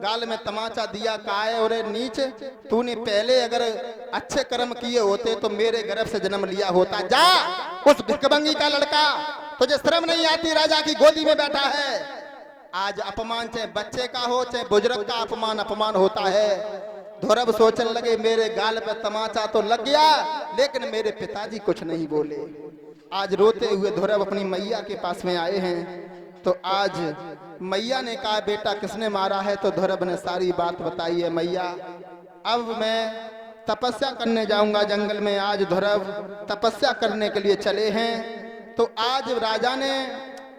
गाल में तमाचा दिया, कहा है अरे नीच, तूने पहले अगर अच्छे कर्म किए होते तो मेरे गर्भ से जन्म लिया होता। जा उस भिखमंगी का लड़का, तुझे शर्म नहीं आती, राजा की गोदी में बैठा है। आज अपमान चाहे बच्चे का हो चाहे बुजुर्ग का, अपमान अपमान होता है। धुरब सोचने लगे मेरे गाल पे तमाचा तो लग गया, लेकिन मेरे पिताजी कुछ नहीं बोले। आज रोते हुए धुरब अपनी मैया के पास में आए हैं। तो आज मैया ने कहा बेटा किसने मारा है? तो धुरब ने सारी बात बताई है। मैया अब मैं तपस्या करने जाऊंगा जंगल में। आज धुरब तपस्या करने के लिए चले हैं। तो आज राजा ने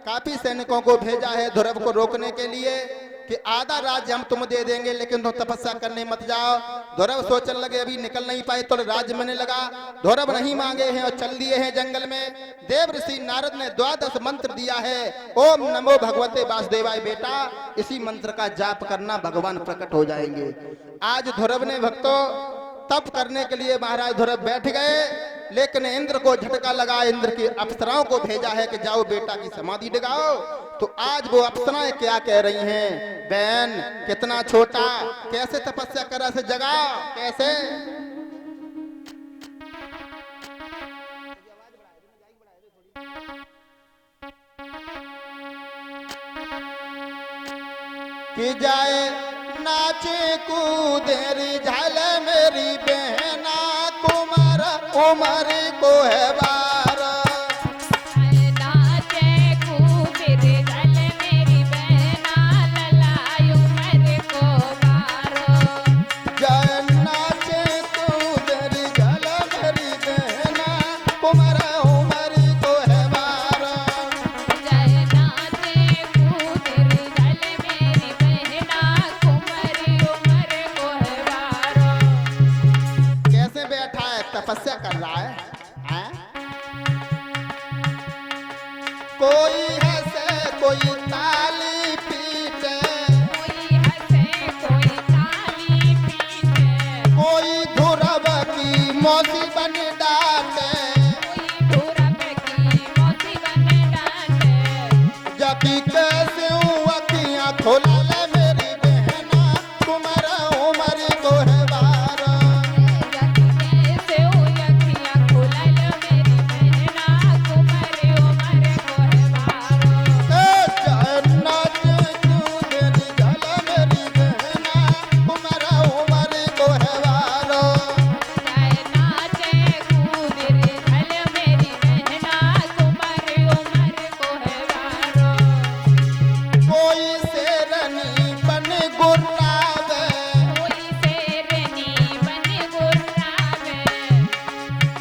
काफी सैनिकों को भेजा है धुरब को रोकने के लिए कि आधा राज्य हम तुम दे देंगे, लेकिन तुम तपस्या करने मत जाओ। धुरब सोचने लगे अभी निकल नहीं पाए तो राज्य मिलने लगा। धुरब नहीं मांगे हैं और चल दिए हैं जंगल में। देव ऋषि नारद ने 12 मंत्र दिया है। ओम नमो भगवते वासुदेवाय, बेटा इसी मंत्र का जाप करना, भगवान प्रकट हो जाएंगे। आज धुरब ने भक्तों तप करने के लिए महाराज धुरब बैठ गए, लेकिन इंद्र को झटका लगा। इंद्र की अप्सराओं को भेजा है कि जाओ बेटा की समाधि डगाओ। तो आज वो अप्सराएं क्या कह रही हैं? बहन कितना छोटा, कैसे तपस्या करा से जगा, कैसे? कि जाए नाचे कूदेरी झाल मेरी बहना, कुमार उमर को है बार। नाचे कूदेरी झाल मेरी बहना, ललाई उमर को बार। जाए नाचे कूदेरी झाल मेरी बहना, कुमार उमर को है बार। जय नाचे कूदेरी झाल मेरी बहना, कुमारी उमर को है बार। कैसे बैठा है, तपस्या कर रहा है, हैं? कोई हंसे कोई ताली पीटे, कोई हंसे कोई ताली पीटे, कोई धुरब की मौसी बन डांटे। कोई धुरब की मौसी बन डांटे। जबकि कैसे हूँ अखियाँ खोला ले मेरी बहना, तुम्हारा उमर को है बारा। कैसे हो अखियाँ खोला लो मेरी बहना, कुमारी उमर को है बार। जन्नत कूदेरी झाल मेरी बहना, तुम्हारा उमर को है बारा। जय नाचे कूदेरी झाल मेरी बहना, कुमारी उमर को है बार। कोई शेरनी बन गुर्रावे, कोई शेरनी बन गुर्रावे,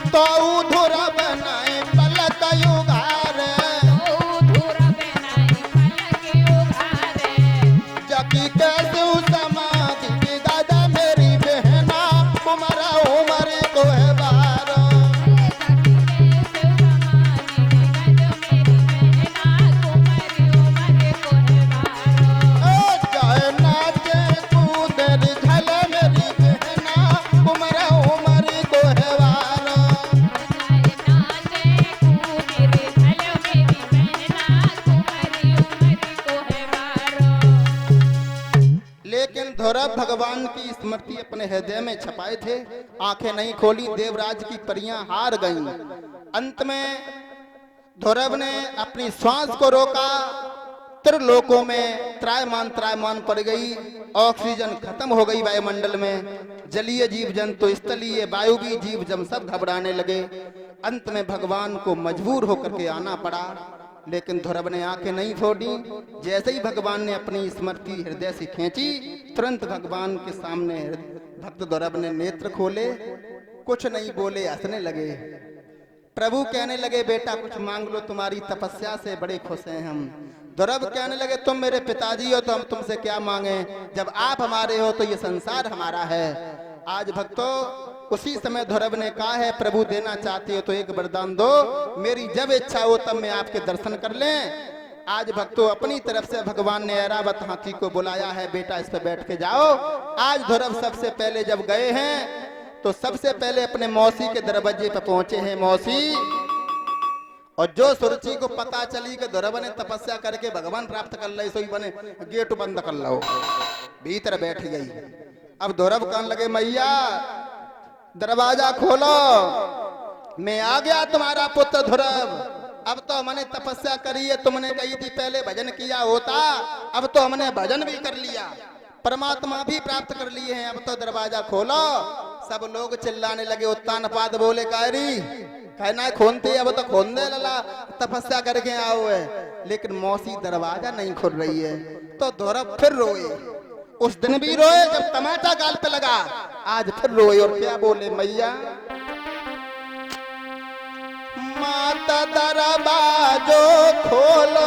तो धुरब नहीं पलक उघारे। तो धुरब नहीं पलक उघारे। जबकि कैसे हूँ समाधि की दादा मेरी बहना, तुम्हारा उमर को है बारा। कैसे समाधि विगत मेरी बहना, कुमारी उमर को है बार। चाहे नाचे कूदेरी झाल मेरी बहना, तुम्हारा उमर को है बारा। नाचे कूदेरी झाल मेरी बहना, कुमारी उमर को है बार। लेकिन धुरब भगवान की स्मृति अपने हृदय में छपाए थे, आंखें नहीं खोली, देवराज की परियां हार गईं। अंत में धुरब ने अपनी श्वास को रोका, त्रिलोकों में त्रायमान पड़ गई, ऑक्सीजन खत्म हो गई वायुमंडल में। जलीय जीव जंतु, स्थलीय वायु भी जीव जब सब घबराने लगे। अंत में भगवान को मजबूर होकर के आना पड़ा, लेकिन धुरब ने आंखें नहीं फोड़ी। जैसे ही भगवान ने अपनी स्मृति हृदय से खींची, तुरंत भगवान के सामने भक्त धुरब ने नेत्र खोले, कुछ नहीं बोले, हंसने लगे। प्रभु कहने लगे बेटा कुछ मांग लो, तुम्हारी तपस्या से बड़े खुश हैं हम। धुरब कहने लगे तुम मेरे पिताजी हो तो हम तुमसे क्या मांगे, जब आप हमारे हो तो ये संसार हमारा है। आज भक्तों उसी समय धुरब ने कहा है प्रभु देना चाहते हो तो एक वरदान दो, मेरी जब इच्छा हो तब मैं आपके दर्शन कर लें। आज भक्तों अपनी तरफ से भगवान ने ऐरावत हाथी को बुलाया है, बेटा इस पे बैठ के जाओ। आज धुरब सबसे पहले जब गए हैं तो सबसे पहले अपने मौसी के दरवाजे पर पहुंचे हैं। मौसी और जो सुरुचि को पता चली कि ध्रुव ने तपस्या करके भगवान प्राप्त कर ले, सोई बने गेट बंद कर लो, भीतर बैठ गई। अब ध्रुव कहने लगे मैया दरवाजा खोलो, मैं आ गया तुम्हारा पुत्र ध्रुव। अब तो हमने तपस्या करी है, तुमने कही थी पहले भजन किया होता, अब तो हमने भजन भी कर लिया, परमात्मा भी प्राप्त कर लिए हैं, अब तो दरवाजा खोलो। सब लोग चिल्लाने लगे, उत्तान पाद बोले कायरी कहना खोनते, अब तो खोन दे लला, तपस्या करके आओ है। लेकिन मौसी दरवाजा नहीं खुल रही है। तो ध्रुव फिर रोए, उस दिन भी रोए जब टमाटा गाल पे लगा, आज फिर रोए और क्या बोले मैया माता दरवाजो खोलो